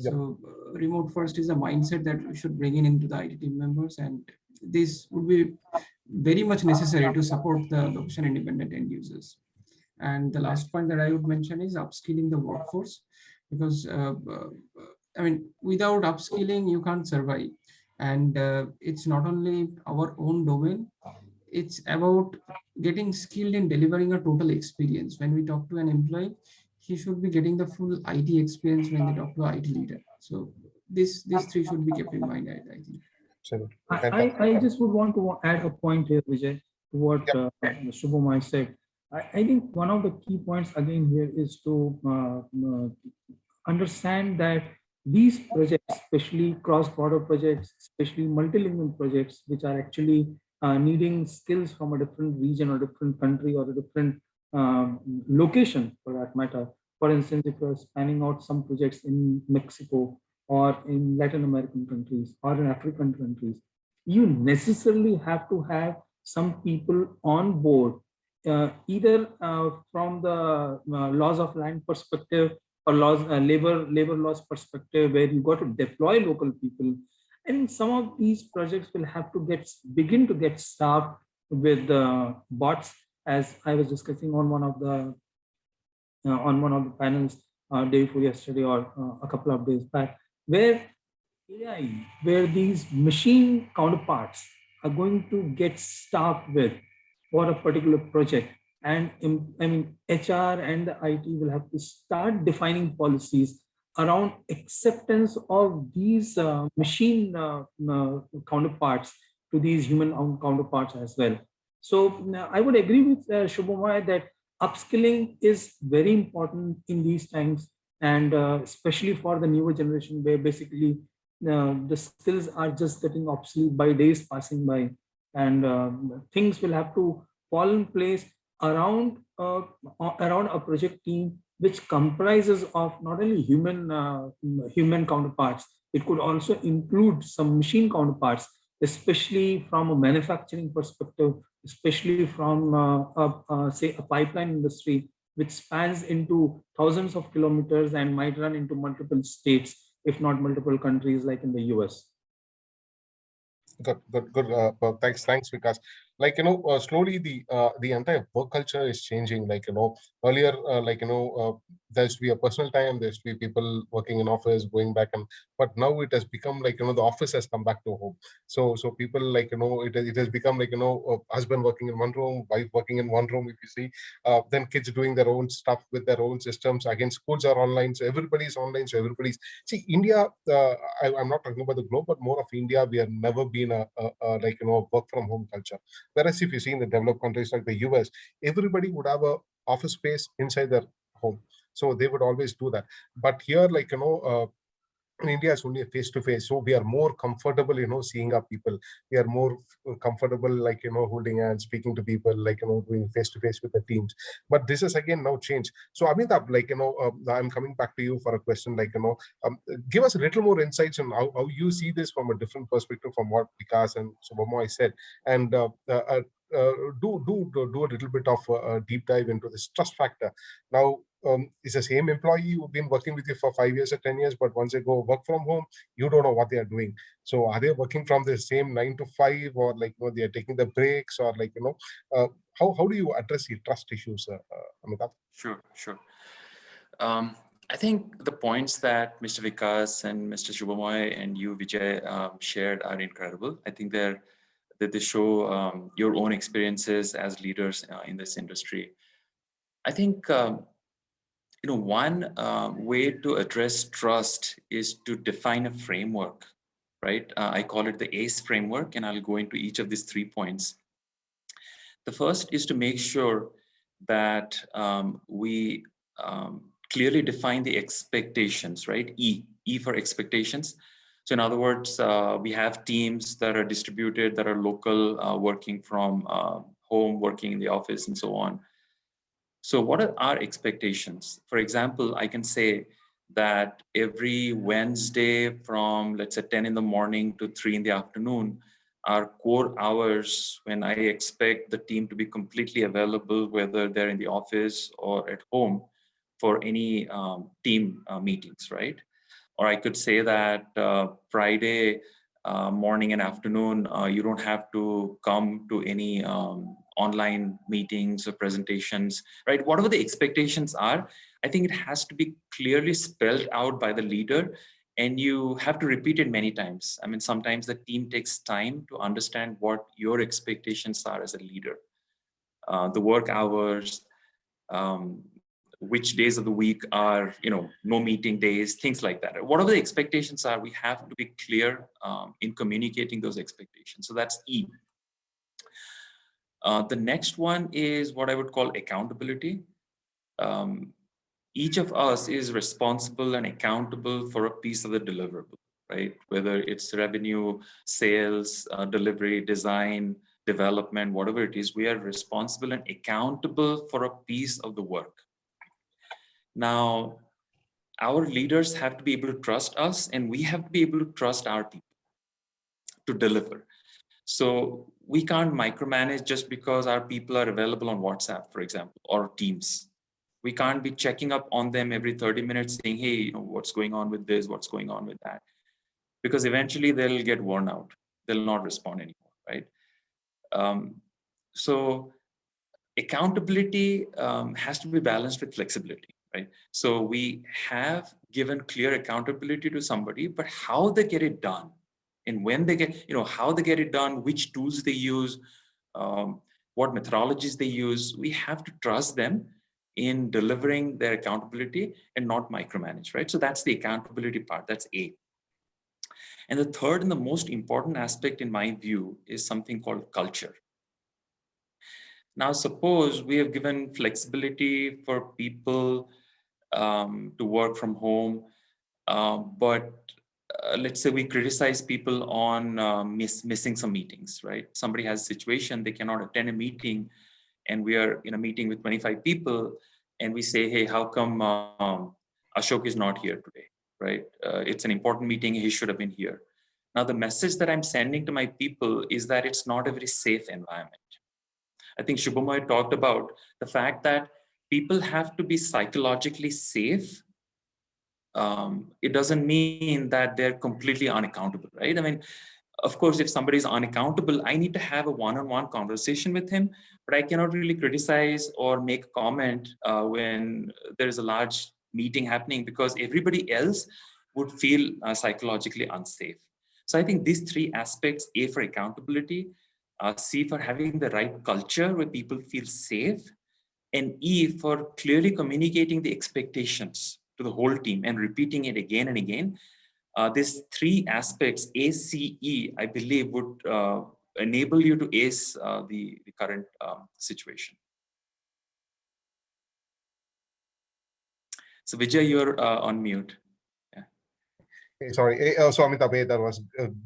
Yep. So remote first is a mindset that we should bring into the IT team members, and this would be very much necessary to support the location independent end users. And the last point that I would mention is upskilling the workforce, because I mean, without upskilling, you can't survive. And it's not only our own domain, it's about getting skilled in delivering a total experience. When we talk to an employee, he should be getting the full IT experience when they talk to an IT leader. So these three should be kept in mind, I think.
I just would want to add a point here, Vijay, to what Subhamoy said. I think one of the key points again here is to understand that these projects, especially cross-border projects, especially multilingual projects, which are actually needing skills from a different region or different country or a different location for that matter. For instance, if you're spanning out some projects in Mexico or in Latin American countries or in African countries, you necessarily have to have some people on board, either from the laws of land perspective or laws, labor laws perspective, where you got to deploy local people. And some of these projects will have to begin to get staffed with bots, as I was discussing on one of the panels day before yesterday or a couple of days back, where AI, where these machine counterparts are going to get staffed with for a particular project. And I mean, HR and the IT will have to start defining policies around acceptance of these machine counterparts to these human counterparts as well. So I would agree with Subhamoy that upskilling is very important in these times, and especially for the newer generation, where basically the skills are just getting obsolete by days passing by, and things will have to fall in place around a project team which comprises of not only human counterparts. It could also include some machine counterparts, especially from a manufacturing perspective, especially from say a pipeline industry, which spans into thousands of kilometers and might run into multiple states, if not multiple countries, like in the US.
Good. Thanks, Vikas. Like, slowly the entire work culture is changing. Like, earlier, there used to be a personal time, there used to be people working in office, going back, but now it has become like, the office has come back to home. So people, like, it has become like, husband working in one room, wife working in one room, if you see, then kids doing their own stuff with their own systems. Again, schools are online, so everybody's online, so everybody's, see, India, I'm not talking about the globe, but more of India, we have never been a work from home culture. Whereas if you see in the developed countries like the US, everybody would have a office space inside their home. So they would always do that. But here, like, in India, it's only a face-to-face. So we are more comfortable, seeing our people. We are more comfortable, like, holding hands, speaking to people, like, doing face-to-face with the teams. But this is again now changed. So Amitabh, like, I'm coming back to you for a question, like, give us a little more insights on how you see this from a different perspective from what Vikas and Subhamoy said. And do a little bit of a deep dive into this trust factor. Now, it's the same employee who've been working with you for 5 years or 10 years, but once they go work from home, you don't know what they are doing. So are they working from the same 9 to 5, or like, they are taking the breaks, or like, how do you address the trust issues, Amitabh?
Sure. I think the points that Mr. Vikas and Mr. Subhamoy and you, Vijay, shared are incredible. I think that they show your own experiences as leaders in this industry. I think one way to address trust is to define a framework, right? I call it the ACE framework, and I'll go into each of these 3 points. The first is to make sure that we clearly define the expectations, right? E for expectations. So in other words, we have teams that are distributed, that are local, working from home, working in the office, and so on. So what are our expectations? For example, I can say that every Wednesday from, let's say, 10 in the morning to 3 in the afternoon, are core hours when I expect the team to be completely available, whether they're in the office or at home, for any team meetings, right? Or I could say that Friday morning and afternoon, you don't have to come to any online meetings or presentations, right? Whatever the expectations are, I think it has to be clearly spelled out by the leader, and you have to repeat it many times. I mean, sometimes the team takes time to understand what your expectations are as a leader. The work hours, which days of the week are, no meeting days, things like that. Whatever the expectations are, we have to be clear in communicating those expectations. So that's E. The next one is what I would call accountability. Each of us is responsible and accountable for a piece of the deliverable, right? Whether it's revenue, sales, delivery, design, development, whatever it is, we are responsible and accountable for a piece of the work. Now, our leaders have to be able to trust us, and we have to be able to trust our people to deliver. So we can't micromanage just because our people are available on WhatsApp, for example, or Teams. We can't be checking up on them every 30 minutes saying, hey, what's going on with this, what's going on with that? Because eventually they'll get worn out. They'll not respond anymore, right? So accountability has to be balanced with flexibility, right? So we have given clear accountability to somebody, but how they get it done, and when they get, how they get it done, which tools they use, what methodologies they use, we have to trust them in delivering their accountability and not micromanage, right? So that's the accountability part, that's A. And the third and the most important aspect in my view is something called culture. Now, suppose we have given flexibility for people to work from home, but let's say we criticize people on missing some meetings, right? Somebody has a situation, they cannot attend a meeting, and we are in a meeting with 25 people, and we say, hey, how come Ashok is not here today, right? It's an important meeting, he should have been here. Now, the message that I'm sending to my people is that it's not a very safe environment. I think Subhamoy talked about the fact that people have to be psychologically safe. It doesn't mean that they're completely unaccountable, right? I mean, of course, if somebody is unaccountable, I need to have a one-on-one conversation with him, but I cannot really criticize or make a comment when there is a large meeting happening, because everybody else would feel psychologically unsafe. So I think these 3 aspects, A for accountability, C for having the right culture where people feel safe, and E for clearly communicating the expectations to the whole team and repeating it again and again. These 3 aspects, A, C, E, I believe would enable you to ace the current situation. So Vijay, you're on mute. Yeah.
Sorry. So Amitabh, that was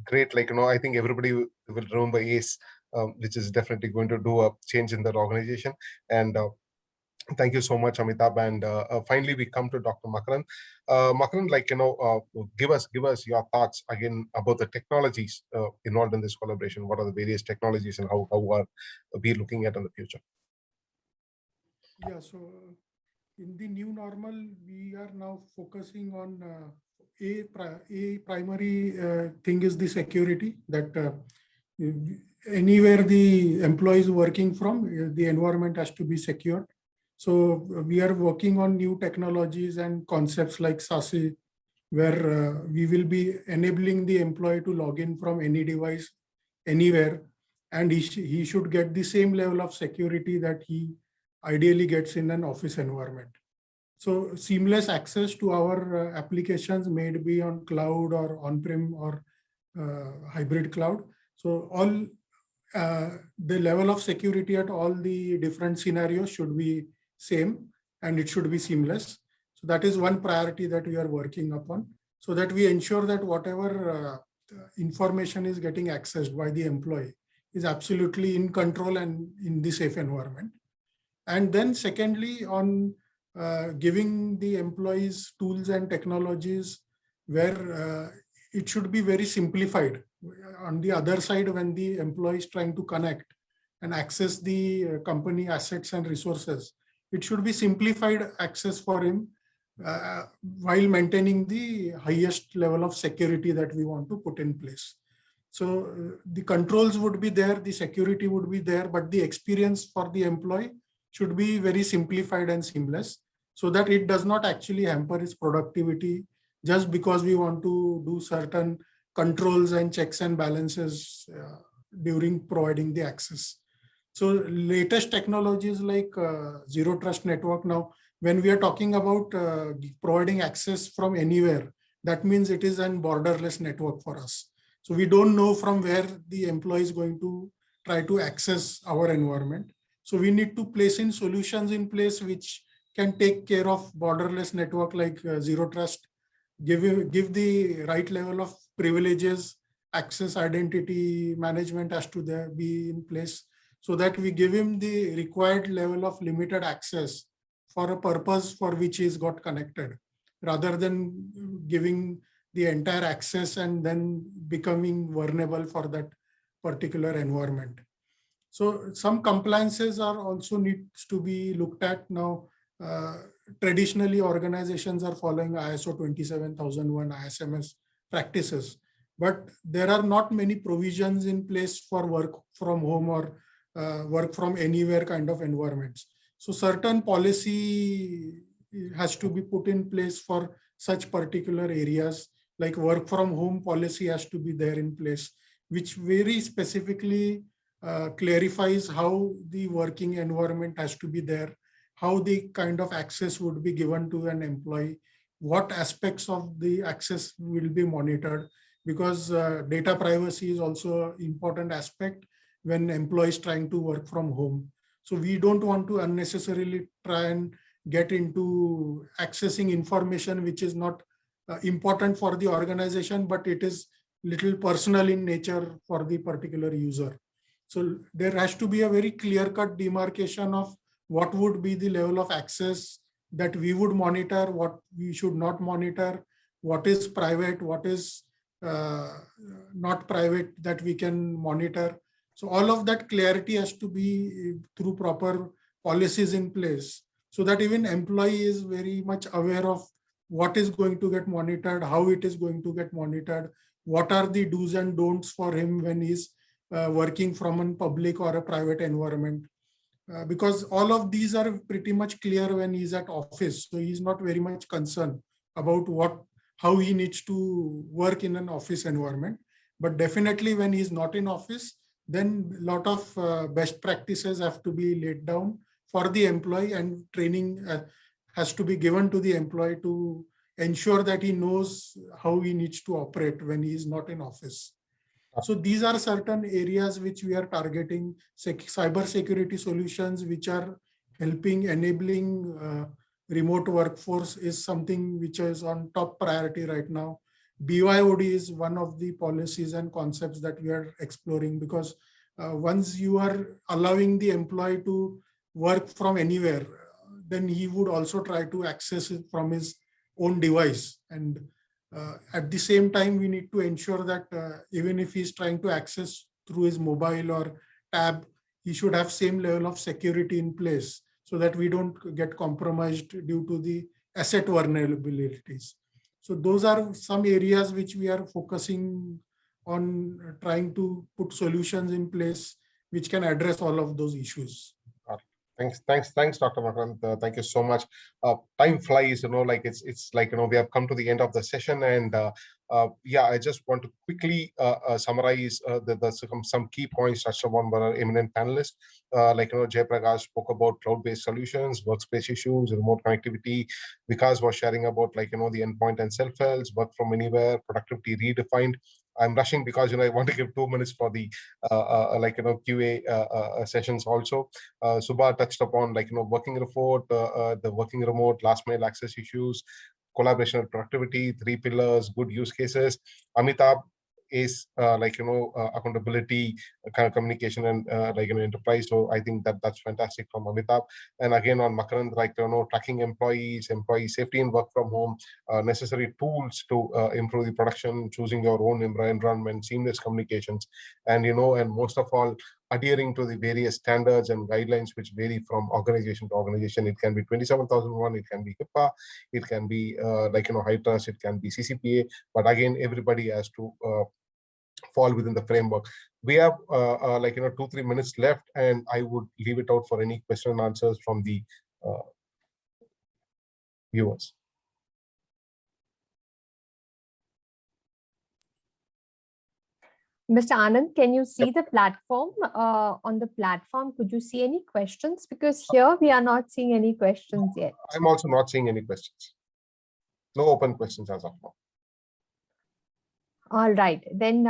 great. Like, I think everybody will remember ACE, which is definitely going to do a change in that organization. And thank you so much, Amitabh. And finally, we come to Dr. Makarand. Makarand, like, give us your thoughts again about the technologies involved in this collaboration. What are the various technologies and how are we looking at in the future?
Yeah, so in the new normal, we are now focusing on a primary thing is the security, that anywhere the employee is working from, the environment has to be secured. So we are working on new technologies and concepts like SASE, where we will be enabling the employee to log in from any device, anywhere, and he should get the same level of security that he ideally gets in an office environment. So seamless access to our applications, may it be on cloud or on-prem or hybrid cloud. So all the level of security at all the different scenarios should be same, and it should be seamless. So that is one priority that we are working upon, so that we ensure that whatever information is getting accessed by the employee is absolutely in control and in the safe environment. And then secondly, on giving the employees tools and technologies where it should be very simplified. On the other side, when the employee is trying to connect and access the company assets and resources, it should be simplified access for him while maintaining the highest level of security that we want to put in place. So the controls would be there, the security would be there, but the experience for the employee should be very simplified and seamless, so that it does not actually hamper his productivity just because we want to do certain controls and checks and balances during providing the access. So latest technologies like Zero Trust Network. Now, when we are talking about providing access from anywhere, that means it is an borderless network for us. So we don't know from where the employee is going to try to access our environment. So we need to place in solutions in place which can take care of borderless network like Zero Trust, give the right level of privileges, access, identity management has to be in place, so that we give him the required level of limited access for a purpose for which he's got connected, rather than giving the entire access and then becoming vulnerable for that particular environment. So some compliances are also needs to be looked at now. Traditionally, organizations are following ISO 27001 ISMS practices, but there are not many provisions in place for work from home or work from anywhere kind of environments. So certain policy has to be put in place for such particular areas, like work from home policy has to be there in place, which very specifically clarifies how the working environment has to be there, how the kind of access would be given to an employee, what aspects of the access will be monitored, because data privacy is also an important aspect when employees trying to work from home. So we don't want to unnecessarily try and get into accessing information which is not important for the organization, but it is little personal in nature for the particular user. So there has to be a very clear-cut demarcation of what would be the level of access that we would monitor, what we should not monitor, what is private, what is not private that we can monitor. So all of that clarity has to be through proper policies in place, so that even employee is very much aware of what is going to get monitored, how it is going to get monitored, what are the do's and don'ts for him when he's working from a public or a private environment. Because all of these are pretty much clear when he's at office. So he's not very much concerned about how he needs to work in an office environment. But definitely when he's not in office, then a lot of best practices have to be laid down for the employee, and training has to be given to the employee to ensure that he knows how he needs to operate when he is not in office. So these are certain areas which we are targeting. Cyber security solutions which are enabling remote workforce is something which is on top priority right now. BYOD is one of the policies and concepts that we are exploring, because once you are allowing the employee to work from anywhere, then he would also try to access it from his own device. And at the same time, we need to ensure that even if he's trying to access through his mobile or tab, he should have same level of security in place so that we don't get compromised due to the asset vulnerabilities. So those are some areas which we are focusing on, trying to put solutions in place which can address all of those issues.
Thanks, Dr. Makarand. Thank you so much. Time flies, like it's like, we have come to the end of the session, and yeah, I just want to quickly summarize some key points touched upon by our eminent panelists. Jay Prakash spoke about cloud-based solutions, workspace issues, remote connectivity. Vikas was sharing about the endpoint and self-helps, work from anywhere, productivity redefined. I'm rushing because I want to give 2 minutes for the QA sessions also. Subha touched upon working remote, last mile access issues, collaboration and productivity, 3 pillars, good use cases. Amitabh is accountability, kind of communication, and enterprise. So I think that's fantastic from Amitabh. And again on Makarand, tracking employees, employee safety and work from home, necessary tools to improve the production, choosing your own environment, seamless communications, and and most of all, adhering to the various standards and guidelines which vary from organization to organization. It can be 27001, it can be HIPAA, it can be high trust, it can be CCPA, but again, everybody has to fall within the framework. We have 2-3 minutes left, and I would leave it out for any question and answers from the viewers.
Mr. Anand, can you see the platform? On the platform, could you see any questions? Because here we are not seeing any questions yet.
I'm also not seeing any questions. No open questions as of now.
All right, then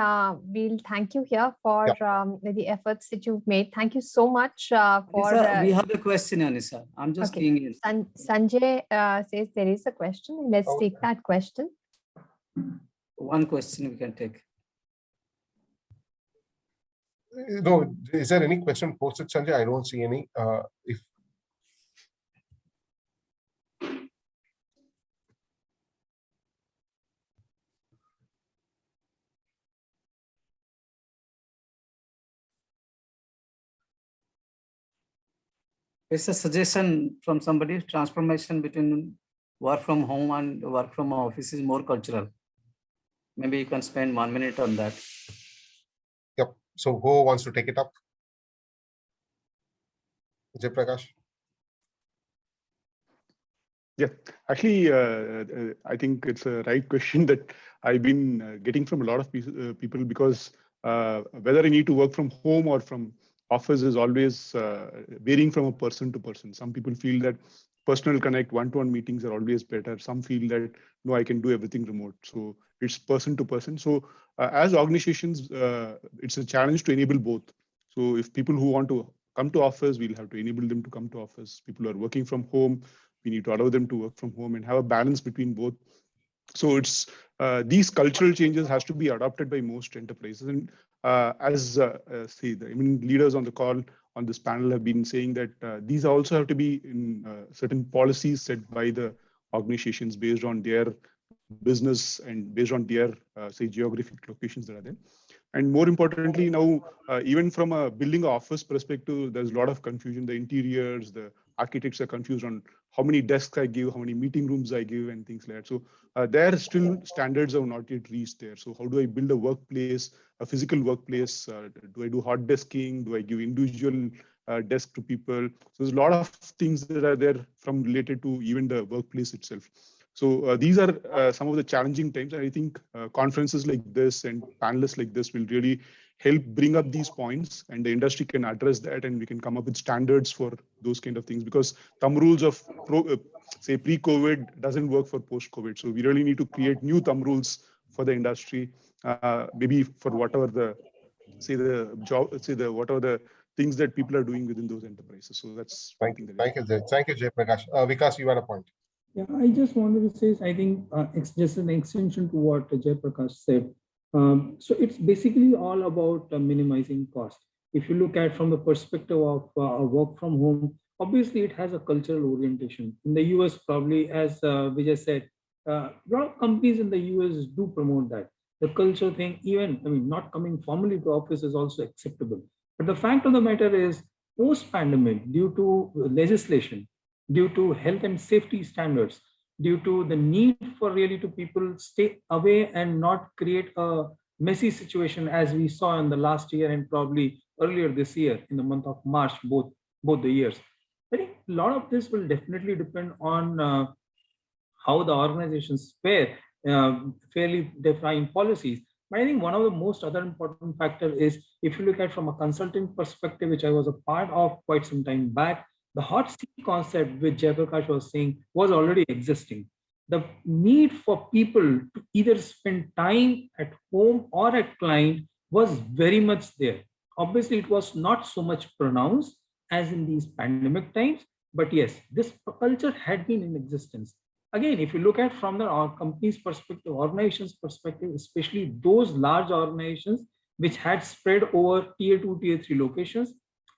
we'll thank you here for the efforts that you've made. Thank you so much for.
We have a question, Anissa. I'm just seeing it.
Sanjay says there is a question. Let's take that question.
One question we can take.
No, is there any question posted, Sanjay? I don't see any. If
it's a suggestion from somebody, transformation between work from home and work from office is more cultural. Maybe you can spend 1 minute on that.
Yep. So who wants to take it up? Jay Prakash?
Yeah, actually, I think it's a right question that I've been getting from a lot of people, because whether I need to work from home or from office is always varying from a person to person. Some people feel that personal connect, one-to-one meetings are always better. Some feel that, no, I can do everything remote. So it's person to person. So as organizations, it's a challenge to enable both. So if people who want to come to office, we'll have to enable them to come to office. People who are working from home, we need to allow them to work from home and have a balance between both. So it's these cultural changes has to be adopted by most enterprises. And say the leaders on the call on this panel have been saying that these also have to be in certain policies set by the organizations based on their business and based on their say geographic locations that are there. And more importantly, now even from a building office perspective, there's a lot of confusion. The interiors, the architects are confused on how many desks I give, how many meeting rooms I give, and things like that. So there still standards have not yet reached there. So how do I build a workplace, a physical workplace? Do I do hot desking? Do I give individual desk to people? So there's a lot of things that are there from related to even the workplace itself. So these are some of the challenging times. And I think conferences like this and panelists like this will really help bring up these points, and the industry can address that, and we can come up with standards for those kind of things, because thumb rules of say pre-COVID doesn't work for post-COVID. So we really need to create new thumb rules for the industry, maybe for whatever the whatever the things that people are doing within those enterprises. So that's
thank you, Jay Prakash. Vikas, you had a point.
Yeah, I just wanted to say, I think it's just an extension to what Jay Prakash said. So it's basically all about minimizing cost. If you look at from the perspective of work from home, obviously it has a cultural orientation. In the US, probably as Vijay said, a lot of companies in the US do promote that. The culture thing, even, I mean, not coming formally to office is also acceptable. But the fact of the matter is, post-pandemic, due to legislation, due to health and safety standards, due to the need for really to people stay away and not create a messy situation as we saw in the last year and probably earlier this year in the month of March, both the years. I think a lot of this will definitely depend on how the organizations fare, fairly define policies. But I think one of the most other important factor is if you look at from a consulting perspective, which I was a part of quite some time back, the hot seat concept which Jayaprakash was saying was already existing. The need for people to either spend time at home or at client was very much there. Obviously, it was not so much pronounced as in these pandemic times, but yes, this culture had been in existence. Again, if you look at from the company's perspective, organization's perspective, especially those large organizations which had spread over tier 2, tier 3 locations,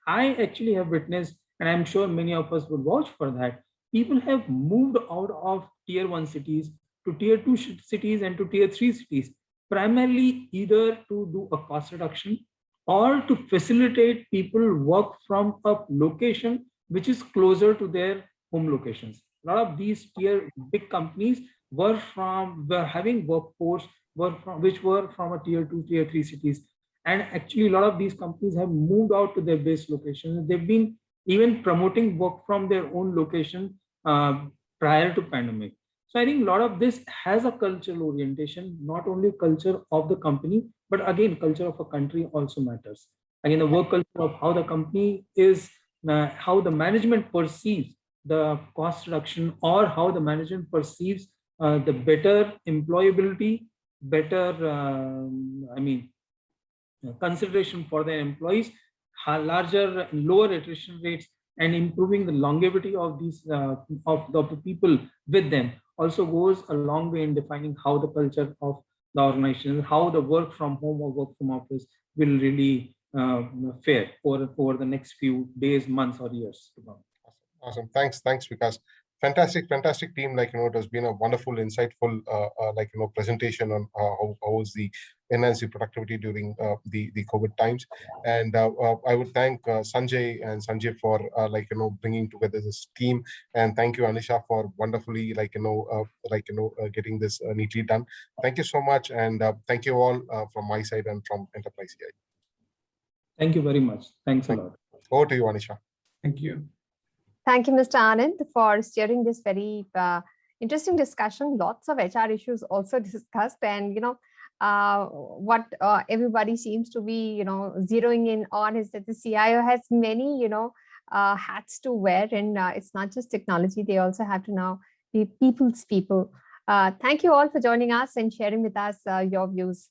I actually have witnessed, and I'm sure many of us would vouch for that, people have moved out of tier 1 cities to tier 2 cities and to tier 3 cities, primarily either to do a cost reduction or to facilitate people work from a location which is closer to their home locations. A lot of these tier big companies were having workforce which were from a tier 2, tier 3 cities. And actually, a lot of these companies have moved out to their base locations. They've been even promoting work from their own location prior to pandemic. So I think a lot of this has a cultural orientation, not only culture of the company, but again, culture of a country also matters. Again, the work culture of how the company is, how the management perceives the cost reduction, or how the management perceives the better employability, better, consideration for their employees, larger, lower attrition rates, and improving the longevity of these of the people with them also goes a long way in defining how the culture of the organization, how the work from home or work from office will really fare over the next few days, months, or years to come.
Awesome. Thanks, Vikas. Fantastic team. It has been a wonderful, insightful, presentation on how is the enhancing productivity during the COVID times. And I would thank Sanjay for bringing together this team. And thank you, Anisha, for wonderfully getting this neatly done. Thank you so much, and thank you all from my side and from Enterprise CI.
Thank you very much. Thanks a lot.
Over to you, Anisha.
Thank you.
Thank you, Mr. Anand, for steering this very interesting discussion. Lots of HR issues also discussed, and what everybody seems to be zeroing in on is that the CIO has many hats to wear, and it's not just technology; they also have to now be people's people. Thank you all for joining us and sharing with us your views.